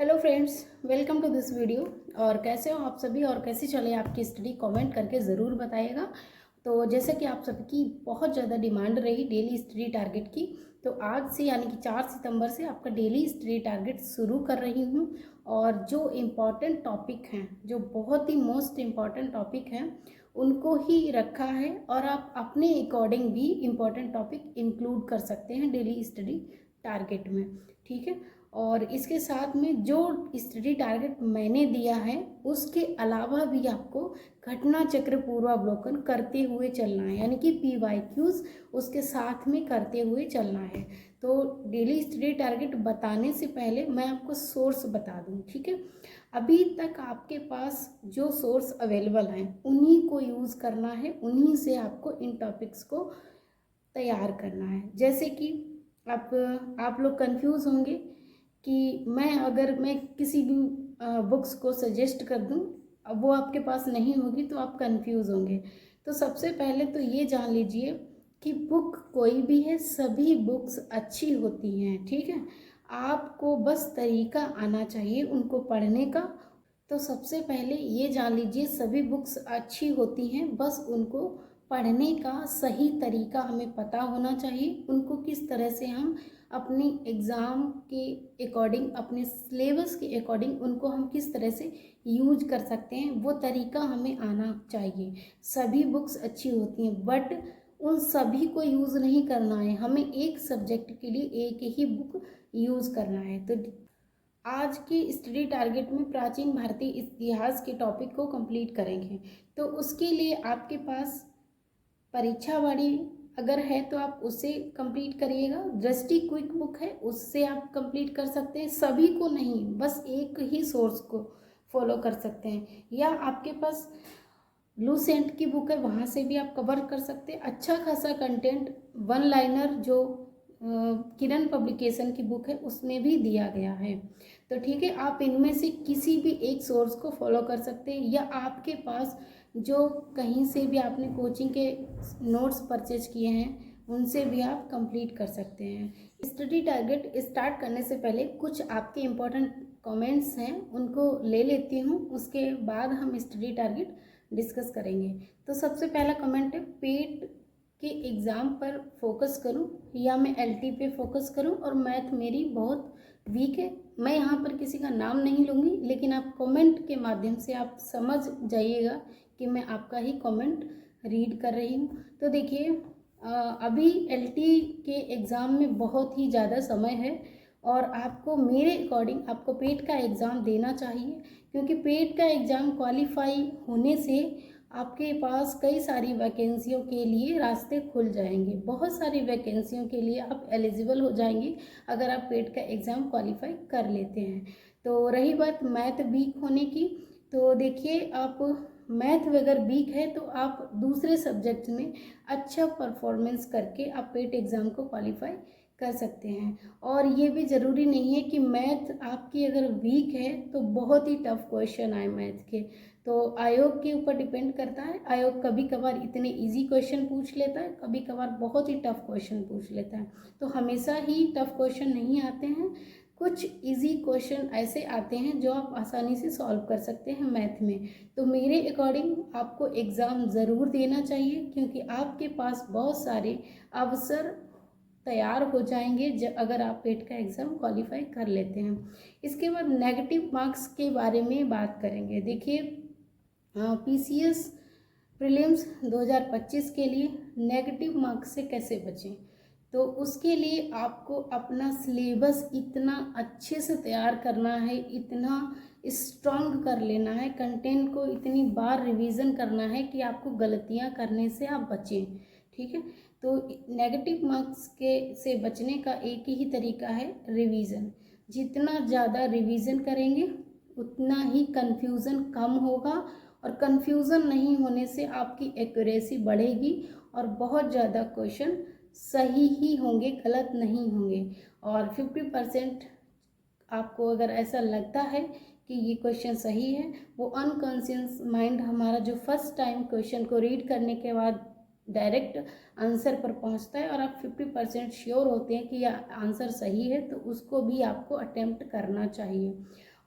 Hello friends, welcome to this video. और कैसे हो आप सभी और कैसी चले आपकी स्टडी, कमेंट करके ज़रूर बताइएगा। तो जैसे कि आप सबकी बहुत ज़्यादा डिमांड रही डेली स्टडी टारगेट की, तो आज से यानी कि 4 सितंबर से आपका डेली स्टडी टारगेट शुरू कर रही हूँ। और जो इम्पॉर्टेंट टॉपिक हैं, जो बहुत ही मोस्ट इम्पॉर्टेंट टॉपिक हैं, उनको ही रखा है। और आप अपने अकॉर्डिंग भी इम्पॉर्टेंट टॉपिक इंक्लूड कर सकते हैं डेली स्टडी टारगेट में, ठीक है। और इसके साथ में जो स्टडी टारगेट मैंने दिया है उसके अलावा भी आपको घटना चक्र पूर्वावलोकन करते हुए चलना है, यानी कि PYQs उसके साथ में करते हुए चलना है। तो डेली स्टडी टारगेट बताने से पहले मैं आपको सोर्स बता दूं, ठीक है। अभी तक आपके पास जो सोर्स अवेलेबल हैं उन्हीं को यूज़ करना है, उन्हीं से आपको इन टॉपिक्स को तैयार करना है। जैसे कि आप लोग कंफ्यूज होंगे कि मैं किसी भी बुक्स को सजेस्ट कर दूं, अब वो आपके पास नहीं होगी तो आप कंफ्यूज होंगे। तो सबसे पहले तो ये जान लीजिए कि बुक कोई भी है, सभी बुक्स अच्छी होती हैं, ठीक है। आपको बस तरीका आना चाहिए उनको पढ़ने का। तो सबसे पहले ये जान लीजिए सभी बुक्स अच्छी होती हैं, बस उनको पढ़ने का सही तरीका हमें पता होना चाहिए। उनको किस तरह से हम अपनी एग्ज़ाम के अकॉर्डिंग, अपने सिलेबस के अकॉर्डिंग उनको हम किस तरह से यूज कर सकते हैं, वो तरीका हमें आना चाहिए। सभी बुक्स अच्छी होती हैं बट उन सभी को यूज़ नहीं करना है, हमें एक सब्जेक्ट के लिए एक ही बुक यूज़ करना है। तो आज के स्टडी टारगेट में प्राचीन भारतीय इतिहास के टॉपिक को कंप्लीट करेंगे। तो उसके लिए आपके पास परीक्षावाड़ी अगर है तो आप उसे कंप्लीट करिएगा। दृष्टि क्विक बुक है, उससे आप कंप्लीट कर सकते हैं। सभी को नहीं, बस एक ही सोर्स को फॉलो कर सकते हैं। या आपके पास लूसेंट की बुक है, वहाँ से भी आप कवर कर सकते हैं। अच्छा खासा कंटेंट वन लाइनर जो किरण पब्लिकेशन की बुक है उसमें भी दिया गया है। तो ठीक है, आप इनमें से किसी भी एक सोर्स को फॉलो कर सकते हैं। या आपके पास जो कहीं से भी आपने कोचिंग के नोट्स परचेज किए हैं उनसे भी आप कंप्लीट कर सकते हैं। स्टडी टारगेट स्टार्ट करने से पहले कुछ आपके इम्पोर्टेंट कमेंट्स हैं, उनको ले लेती हूँ, उसके बाद हम स्टडी टारगेट डिस्कस करेंगे। तो सबसे पहला कमेंट है, पेट के एग्ज़ाम पर फोकस करूं या मैं LT पे फोकस करूं, और मैथ मेरी बहुत वीक है। मैं यहाँ पर किसी का नाम नहीं लूँगी, लेकिन आप कमेंट के माध्यम से आप समझ जाइएगा कि मैं आपका ही कमेंट रीड कर रही हूँ। तो देखिए, अभी LT के एग्ज़ाम में बहुत ही ज़्यादा समय है और आपको मेरे अकॉर्डिंग आपको पेट का एग्ज़ाम देना चाहिए, क्योंकि पेट का एग्ज़ाम क्वालिफाई होने से आपके पास कई सारी वैकेंसियों के लिए रास्ते खुल जाएंगे। बहुत सारी वैकेंसियों के लिए आप एलिजिबल हो जाएंगे अगर आप पेट का एग्ज़ाम क्वालिफाई कर लेते हैं। तो रही बात मैथ वीक होने की, तो देखिए आप मैथ अगर वीक है तो आप दूसरे सब्जेक्ट में अच्छा परफॉर्मेंस करके आप पेट एग्ज़ाम को क्वालिफाई कर सकते हैं। और ये भी ज़रूरी नहीं है कि मैथ आपकी अगर वीक है तो बहुत ही टफ क्वेश्चन आए मैथ के। तो आयोग के ऊपर डिपेंड करता है, आयोग कभी कभार इतने इजी क्वेश्चन पूछ लेता है, कभी कभार बहुत ही टफ क्वेश्चन पूछ लेता है। तो हमेशा ही टफ क्वेश्चन नहीं आते हैं, कुछ इजी क्वेश्चन ऐसे आते हैं जो आप आसानी से सॉल्व कर सकते हैं मैथ में। तो मेरे अकॉर्डिंग आपको एग्ज़ाम ज़रूर देना चाहिए, क्योंकि आपके पास बहुत सारे अवसर तैयार हो जाएंगे अगर आप पेट का एग्ज़ाम क्वालिफाई कर लेते हैं। इसके बाद नेगेटिव मार्क्स के बारे में बात करेंगे। देखिए, PCS प्रीलिम्स 2025 के लिए नेगेटिव मार्क्स से कैसे बचें, तो उसके लिए आपको अपना सिलेबस इतना अच्छे से तैयार करना है, इतना स्ट्रॉन्ग कर लेना है, कंटेंट को इतनी बार रिवीजन करना है कि आपको गलतियां करने से आप बचें, ठीक है। तो नेगेटिव मार्क्स के से बचने का एक ही तरीका है, रिवीजन। जितना ज़्यादा रिवीजन करेंगे उतना ही कन्फ्यूज़न कम होगा, और कन्फ्यूज़न नहीं होने से आपकी एक्यूरेसी बढ़ेगी और बहुत ज़्यादा क्वेश्चन सही ही होंगे, गलत नहीं होंगे। और 50% आपको अगर ऐसा लगता है कि ये क्वेश्चन सही है, वो अनकॉन्शियस माइंड हमारा जो फर्स्ट टाइम क्वेश्चन को रीड करने के बाद डायरेक्ट आंसर पर पहुंचता है, और आप 50% श्योर होते हैं कि यह आंसर सही है, तो उसको भी आपको अटेम्प्ट करना चाहिए।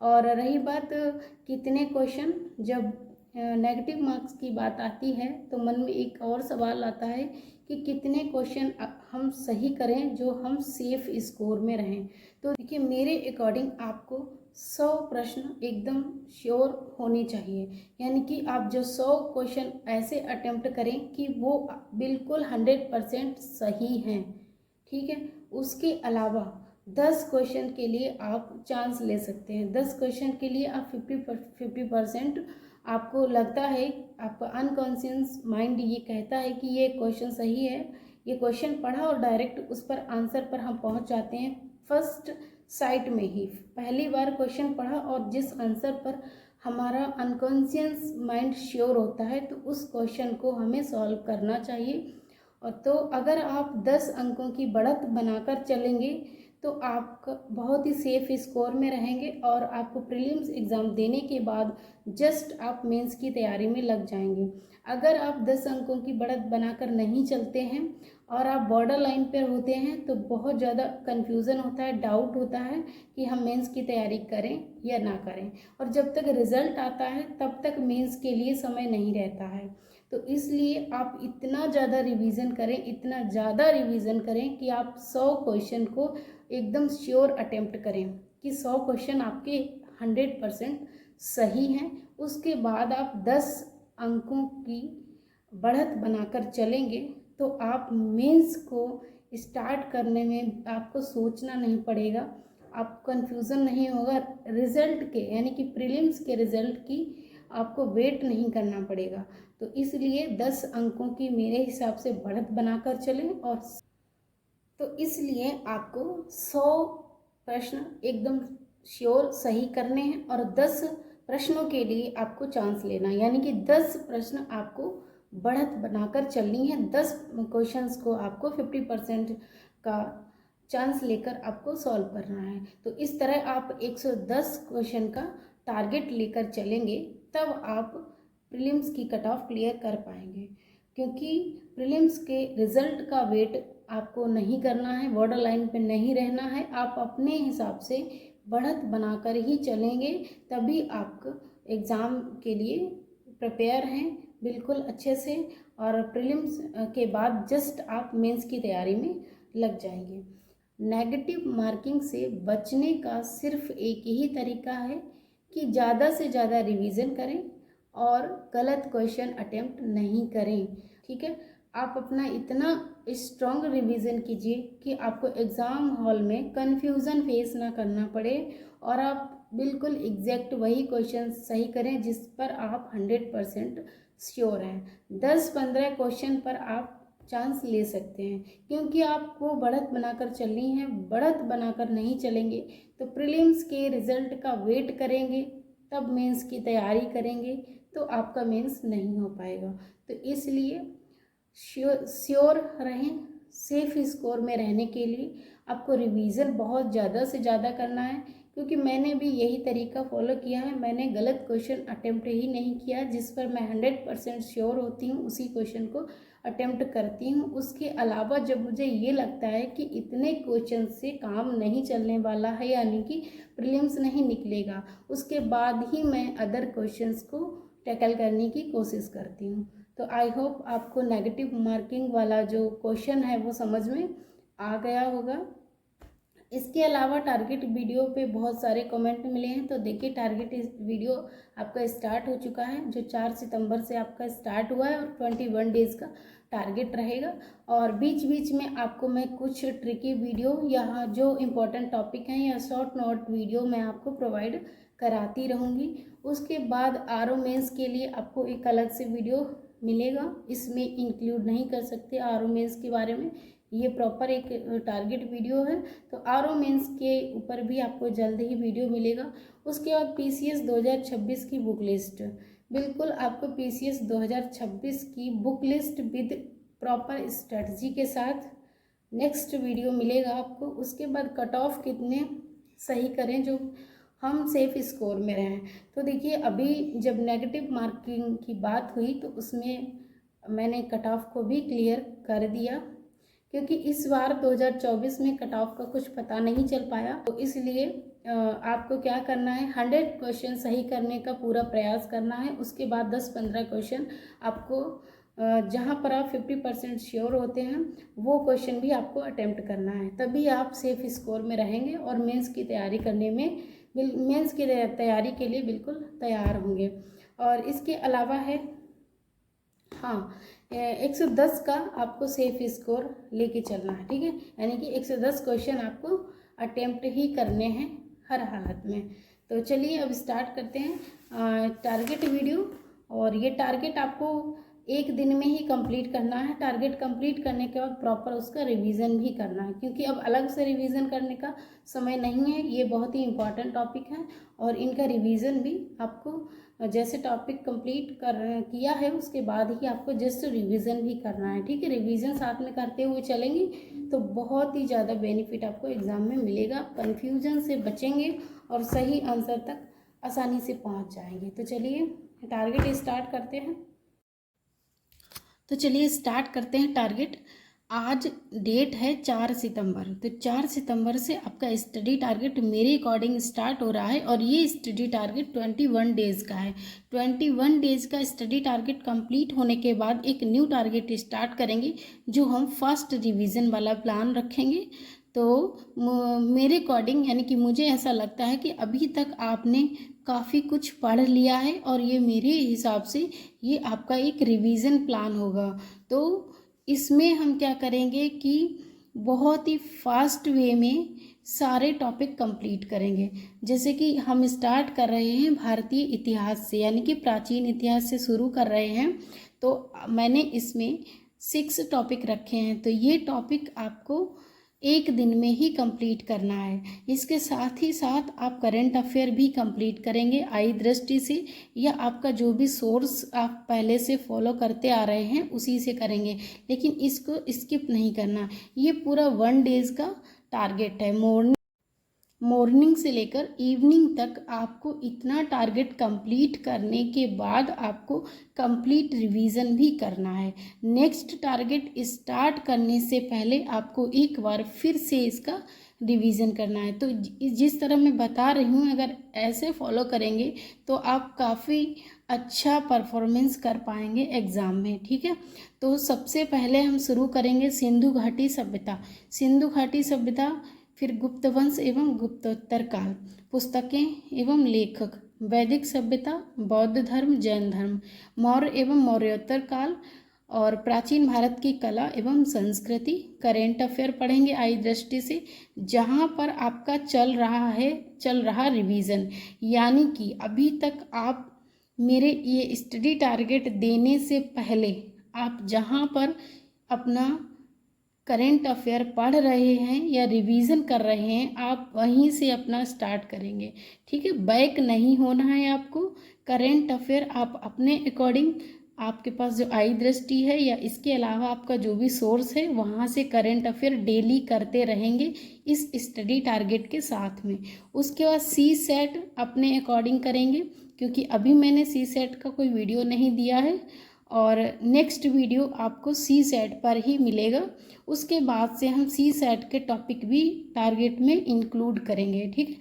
और रही बात कितने क्वेश्चन, जब नेगेटिव मार्क्स की बात आती है तो मन में एक और सवाल आता है कि कितने क्वेश्चन हम सही करें जो हम सेफ स्कोर में रहें। तो देखिए मेरे अकॉर्डिंग आपको 100 प्रश्न एकदम श्योर होने चाहिए, यानी कि आप जो 100 क्वेश्चन ऐसे अटेम्प्ट करें कि वो बिल्कुल 100% सही हैं, ठीक है। उसके अलावा 10 क्वेश्चन के लिए आप चांस ले सकते हैं। 10 क्वेश्चन के लिए आप 50% आपको लगता है, आपका अनकॉन्शियस माइंड ये कहता है कि ये क्वेश्चन सही है, ये क्वेश्चन पढ़ा और डायरेक्ट उस पर आंसर पर हम पहुंच जाते हैं फर्स्ट साइट में ही। पहली बार क्वेश्चन पढ़ा और जिस आंसर पर हमारा अनकॉन्शियस माइंड श्योर होता है तो उस क्वेश्चन को हमें सॉल्व करना चाहिए। और तो अगर आप 10 अंकों की बढ़त बनाकर चलेंगे तो आप बहुत ही सेफ स्कोर में रहेंगे और आपको प्रीलिम्स एग्ज़ाम देने के बाद जस्ट आप मेंस की तैयारी में लग जाएंगे। अगर आप 10 अंकों की बढ़त बनाकर नहीं चलते हैं और आप बॉर्डर लाइन पर होते हैं तो बहुत ज़्यादा कन्फ्यूज़न होता है, डाउट होता है कि हम मेंस की तैयारी करें या ना करें। और जब तक रिज़ल्ट आता है तब तक मेंस के लिए समय नहीं रहता है। तो इसलिए आप इतना ज़्यादा रिवीजन करें, इतना ज़्यादा रिवीजन करें कि आप 100 क्वेश्चन को एकदम श्योर अटेम्प्ट करें कि 100 क्वेश्चन आपके 100% सही हैं। उसके बाद आप 10 अंकों की बढ़त बनाकर चलेंगे तो आप मेंस को स्टार्ट करने में आपको सोचना नहीं पड़ेगा, आप कंफ्यूजन नहीं होगा रिज़ल्ट के, यानी कि प्रीलिम्स के रिज़ल्ट की आपको वेट नहीं करना पड़ेगा। तो इसलिए 10 अंकों की मेरे हिसाब से बढ़त बनाकर चलें। और तो इसलिए आपको 100 प्रश्न एकदम श्योर सही करने हैं और 10 प्रश्नों के लिए आपको चांस लेना है, यानी कि 10 प्रश्न आपको बढ़त बनाकर चलनी है। 10 क्वेश्चंस को आपको 50% का चांस लेकर आपको सॉल्व करना है। तो इस तरह आप 110 क्वेश्चन का टारगेट लेकर चलेंगे तब आप प्रीलिम्स की कट ऑफ क्लियर कर पाएंगे, क्योंकि प्रीलिम्स के रिज़ल्ट का वेट आपको नहीं करना है, बॉर्डर लाइन पे नहीं रहना है। आप अपने हिसाब से बढ़त बनाकर ही चलेंगे तभी आप एग्ज़ाम के लिए प्रिपेयर हैं बिल्कुल अच्छे से, और प्रीलिम्स के बाद जस्ट आप मेंस की तैयारी में लग जाएंगे। नेगेटिव मार्किंग से बचने का सिर्फ एक ही तरीका है कि ज़्यादा से ज़्यादा रिवीजन करें और गलत क्वेश्चन अटेम्प्ट नहीं करें, ठीक है। आप अपना इतना स्ट्रॉन्ग रिवीजन कीजिए कि आपको एग्ज़ाम हॉल में कन्फ्यूज़न फेस ना करना पड़े और आप बिल्कुल एग्जैक्ट वही क्वेश्चन सही करें जिस पर आप 100% श्योर हैं। 10-15 क्वेश्चन पर आप चांस ले सकते हैं, क्योंकि आपको बढ़त बनाकर चलनी है। बढ़त बनाकर नहीं चलेंगे तो प्रीलिम्स के रिज़ल्ट का वेट करेंगे, तब मेंस की तैयारी करेंगे तो आपका मेंस नहीं हो पाएगा। तो इसलिए श्योर रहें। सेफ स्कोर में रहने के लिए आपको रिवीजन बहुत ज़्यादा से ज़्यादा करना है, क्योंकि मैंने भी यही तरीका फॉलो किया है। मैंने गलत क्वेश्चन अटेम्प्ट ही नहीं किया, जिस पर मैं 100% श्योर होती हूँ उसी क्वेश्चन को अटेम्प्ट करती हूँ। उसके अलावा जब मुझे ये लगता है कि इतने क्वेश्चन से काम नहीं चलने वाला है, यानी कि प्रीलिम्स नहीं निकलेगा, उसके बाद ही मैं अदर क्वेश्चंस को टैकल करने की कोशिश करती हूँ। तो आई होप आपको नेगेटिव मार्किंग वाला जो क्वेश्चन है वो समझ में आ गया होगा। इसके अलावा टारगेट वीडियो पे बहुत सारे कमेंट मिले हैं, तो देखिए टारगेट वीडियो आपका स्टार्ट हो चुका है, जो 4 सितंबर से आपका स्टार्ट हुआ है और 21 डेज़ का टारगेट रहेगा। और बीच बीच में आपको मैं कुछ ट्रिकी वीडियो या जो इम्पोर्टेंट टॉपिक हैं या शॉर्ट नोट वीडियो मैं आपको प्रोवाइड कराती रहूँगी। उसके बाद आरओ मेंस के लिए आपको एक अलग से वीडियो मिलेगा, इसमें इंक्लूड नहीं कर सकते आरओ मेंस के बारे में, ये प्रॉपर एक टारगेट वीडियो है। तो आरओ मेंस के ऊपर भी आपको जल्द ही वीडियो मिलेगा। उसके बाद पीसीएस 2026 की बुक लिस्ट, बिल्कुल आपको पीसीएस 2026 की book list with proper strategy के साथ नेक्स्ट वीडियो मिलेगा आपको। उसके बाद कट ऑफ कितने सही करें जो हम सेफ स्कोर में रहें। तो देखिए अभी जब नेगेटिव मार्किंग की बात हुई तो उसमें मैंने कट ऑफ को भी क्लियर कर दिया क्योंकि इस बार 2024 में कट ऑफ का कुछ पता नहीं चल पाया, तो इसलिए आपको क्या करना है, 100 क्वेश्चन सही करने का पूरा प्रयास करना है। उसके बाद 10-15 क्वेश्चन आपको जहाँ पर आप 50% श्योर होते हैं वो क्वेश्चन भी आपको अटेम्प्ट करना है, तभी आप सेफ स्कोर में रहेंगे और मेंस की तैयारी करने में मेंस की तैयारी के लिए बिल्कुल तैयार होंगे। और इसके अलावा है, हाँ, 110 का आपको सेफ स्कोर लेके चलना है, ठीक है। यानी कि 110 क्वेश्चन आपको अटेम्प्ट ही करने हैं हर हालत में। तो चलिए अब स्टार्ट करते हैं टारगेट वीडियो। और ये टारगेट आपको एक दिन में ही कंप्लीट करना है। टारगेट कंप्लीट करने के बाद प्रॉपर उसका रिवीजन भी करना है, क्योंकि अब अलग से रिवीजन करने का समय नहीं है। ये बहुत ही इम्पॉर्टेंट टॉपिक है और इनका रिवीजन भी आपको जैसे टॉपिक कंप्लीट किया है उसके बाद ही आपको जस्ट रिवीजन भी करना है, ठीक है। रिवीजन साथ में करते हुए चलेंगे तो बहुत ही ज़्यादा बेनिफिट आपको एग्ज़ाम में मिलेगा। कन्फ्यूजन से बचेंगे और सही आंसर तक आसानी से पहुंच जाएंगे। तो चलिए टारगेट स्टार्ट करते हैं। तो चलिए स्टार्ट करते हैं टारगेट। आज डेट है 4 सितंबर, तो 4 सितंबर से आपका स्टडी टारगेट मेरे अकॉर्डिंग स्टार्ट हो रहा है और ये स्टडी टारगेट 21 डेज़ का है। 21 डेज़ का स्टडी टारगेट कंप्लीट होने के बाद एक न्यू टारगेट स्टार्ट करेंगे, जो हम फर्स्ट रिवीजन वाला प्लान रखेंगे। तो मेरे अकॉर्डिंग यानी कि मुझे ऐसा लगता है कि अभी तक आपने काफ़ी कुछ पढ़ लिया है और ये मेरे हिसाब से ये आपका एक रिवीजन प्लान होगा। तो इसमें हम क्या करेंगे कि बहुत ही फास्ट वे में सारे टॉपिक कंप्लीट करेंगे। जैसे कि हम स्टार्ट कर रहे हैं भारतीय इतिहास से, यानी कि प्राचीन इतिहास से शुरू कर रहे हैं। तो मैंने इसमें 6 टॉपिक रखे हैं, तो ये टॉपिक आपको एक दिन में ही कंप्लीट करना है। इसके साथ ही साथ आप करंट अफेयर भी कंप्लीट करेंगे आई दृष्टि से, या आपका जो भी सोर्स आप पहले से फॉलो करते आ रहे हैं उसी से करेंगे, लेकिन इसको स्किप नहीं करना। ये पूरा 1 डेज का टारगेट है। मॉर्निंग से लेकर इवनिंग तक आपको इतना टारगेट कंप्लीट करने के बाद आपको कंप्लीट रिवीजन भी करना है। नेक्स्ट टारगेट स्टार्ट करने से पहले आपको एक बार फिर से इसका रिवीजन करना है। तो जिस तरह मैं बता रही हूँ, अगर ऐसे फॉलो करेंगे तो आप काफ़ी अच्छा परफॉर्मेंस कर पाएंगे एग्ज़ाम में, ठीक है। तो सबसे पहले हम शुरू करेंगे सिंधु घाटी सभ्यता। सिंधु घाटी सभ्यता, फिर गुप्त वंश एवं गुप्तोत्तर काल, पुस्तकें एवं लेखक, वैदिक सभ्यता, बौद्ध धर्म, जैन धर्म, मौर्य एवं मौर्योत्तर काल और प्राचीन भारत की कला एवं संस्कृति। करेंट अफेयर पढ़ेंगे आई दृष्टि से, जहाँ पर आपका चल रहा रिवीजन। यानी कि अभी तक आप मेरे ये स्टडी टारगेट देने से पहले आप जहाँ पर अपना करेंट अफेयर पढ़ रहे हैं या रिवीजन कर रहे हैं, आप वहीं से अपना स्टार्ट करेंगे, ठीक है। बैक नहीं होना है आपको। करेंट अफेयर आप अपने अकॉर्डिंग, आपके पास जो आई दृष्टि है या इसके अलावा आपका जो भी सोर्स है वहाँ से करेंट अफेयर डेली करते रहेंगे इस स्टडी टारगेट के साथ में। उसके बाद सी सेट अपने अकॉर्डिंग करेंगे, क्योंकि अभी मैंने सी सेट का कोई वीडियो नहीं दिया है और नेक्स्ट वीडियो आपको सी सेट पर ही मिलेगा। उसके बाद से हम सी सेट के टॉपिक भी टारगेट में इंक्लूड करेंगे, ठीक है।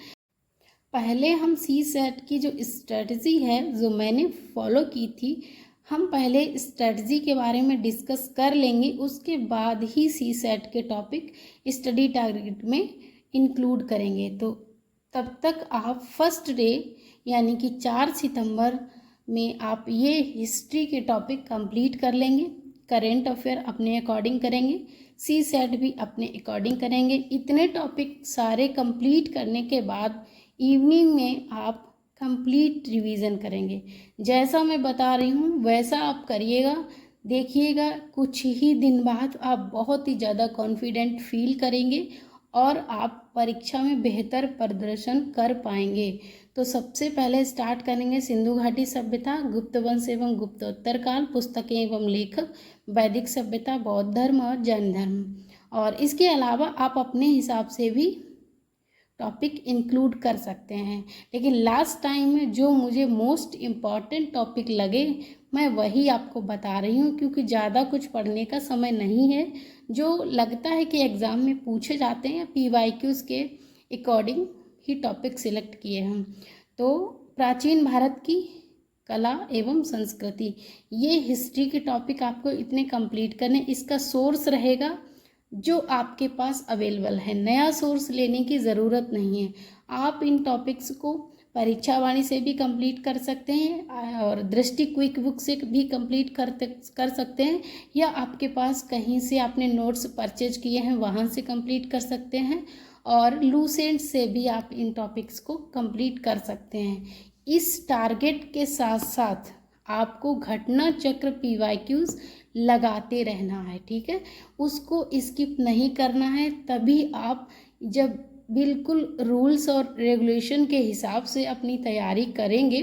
पहले हम सी सेट की जो स्ट्रेटजी है जो मैंने फॉलो की थी, हम पहले स्ट्रेटजी के बारे में डिस्कस कर लेंगे, उसके बाद ही सी सेट के टॉपिक स्टडी टारगेट में इंक्लूड करेंगे। तो तब तक आप फर्स्ट डे यानी कि 4 सितंबर में आप ये हिस्ट्री के टॉपिक कंप्लीट कर लेंगे। करेंट अफेयर अपने अकॉर्डिंग करेंगे, सी सेट भी अपने अकॉर्डिंग करेंगे। इतने टॉपिक सारे कंप्लीट करने के बाद इवनिंग में आप कंप्लीट रिवीजन करेंगे। जैसा मैं बता रही हूँ वैसा आप करिएगा, देखिएगा कुछ ही दिन बाद आप बहुत ही ज़्यादा कॉन्फिडेंट फील करेंगे और आप परीक्षा में बेहतर प्रदर्शन कर पाएंगे। तो सबसे पहले स्टार्ट करेंगे सिंधु घाटी सभ्यता, गुप्त वंश एवं गुप्तोत्तर काल, पुस्तकें एवं लेखक, वैदिक सभ्यता, बौद्ध धर्म और जैन धर्म। और इसके अलावा आप अपने हिसाब से भी टॉपिक इंक्लूड कर सकते हैं, लेकिन लास्ट टाइम में जो मुझे मोस्ट इम्पॉर्टेंट टॉपिक लगे मैं वही आपको बता रही हूँ, क्योंकि ज़्यादा कुछ पढ़ने का समय नहीं है। जो लगता है कि एग्ज़ाम में पूछे जाते हैं, PYQs के अकॉर्डिंग ही टॉपिक सिलेक्ट किए हम। तो प्राचीन भारत की कला एवं संस्कृति, ये हिस्ट्री के टॉपिक आपको इतने कंप्लीट करने, इसका सोर्स रहेगा जो आपके पास अवेलेबल है, नया सोर्स लेने की ज़रूरत नहीं है। आप इन टॉपिक्स को परीक्षा वाणी से भी कंप्लीट कर सकते हैं और दृष्टि क्विक बुक से भी कंप्लीट कर सकते हैं, या आपके पास कहीं से आपने नोट्स परचेज किए हैं वहाँ से कंप्लीट कर सकते हैं, और लूसेंट से भी आप इन टॉपिक्स को कंप्लीट कर सकते हैं। इस टारगेट के साथ साथ आपको घटना चक्र PYQs लगाते रहना है, ठीक है, उसको स्किप नहीं करना है। तभी आप जब बिल्कुल रूल्स और रेगुलेशन के हिसाब से अपनी तैयारी करेंगे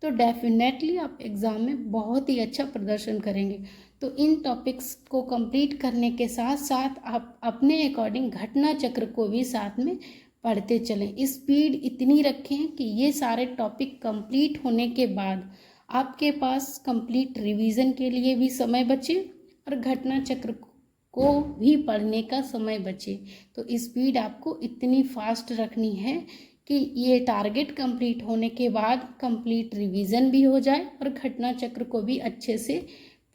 तो डेफिनेटली आप एग्ज़ाम में बहुत ही अच्छा प्रदर्शन करेंगे। तो इन टॉपिक्स को कंप्लीट करने के साथ साथ आप अपने अकॉर्डिंग घटना चक्र को भी साथ में पढ़ते चलें। स्पीड इतनी रखें कि ये सारे टॉपिक कंप्लीट होने के बाद आपके पास कंप्लीट रिवीजन के लिए भी समय बचे और घटना चक्र को भी पढ़ने का समय बचे। तो स्पीड आपको इतनी फास्ट रखनी है कि ये टारगेट कंप्लीट होने के बाद कंप्लीट रिवीजन भी हो जाए और घटना चक्र को भी अच्छे से,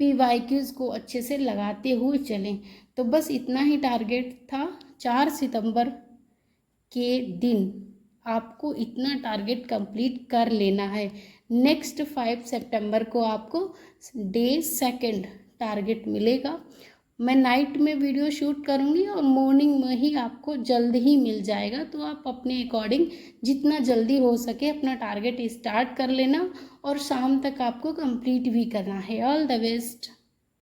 PYQs को अच्छे से लगाते हुए चलें। तो बस इतना ही टारगेट था। 4 सितंबर के दिन आपको इतना टारगेट कंप्लीट कर लेना है। नेक्स्ट 5 सितंबर को आपको डे 2 टारगेट मिलेगा। मैं नाइट में वीडियो शूट करूँगी और मॉर्निंग में ही आपको जल्द ही मिल जाएगा। तो आप अपने अकॉर्डिंग जितना जल्दी हो सके अपना टारगेट स्टार्ट कर लेना और शाम तक आपको कंप्लीट भी करना है। All the best.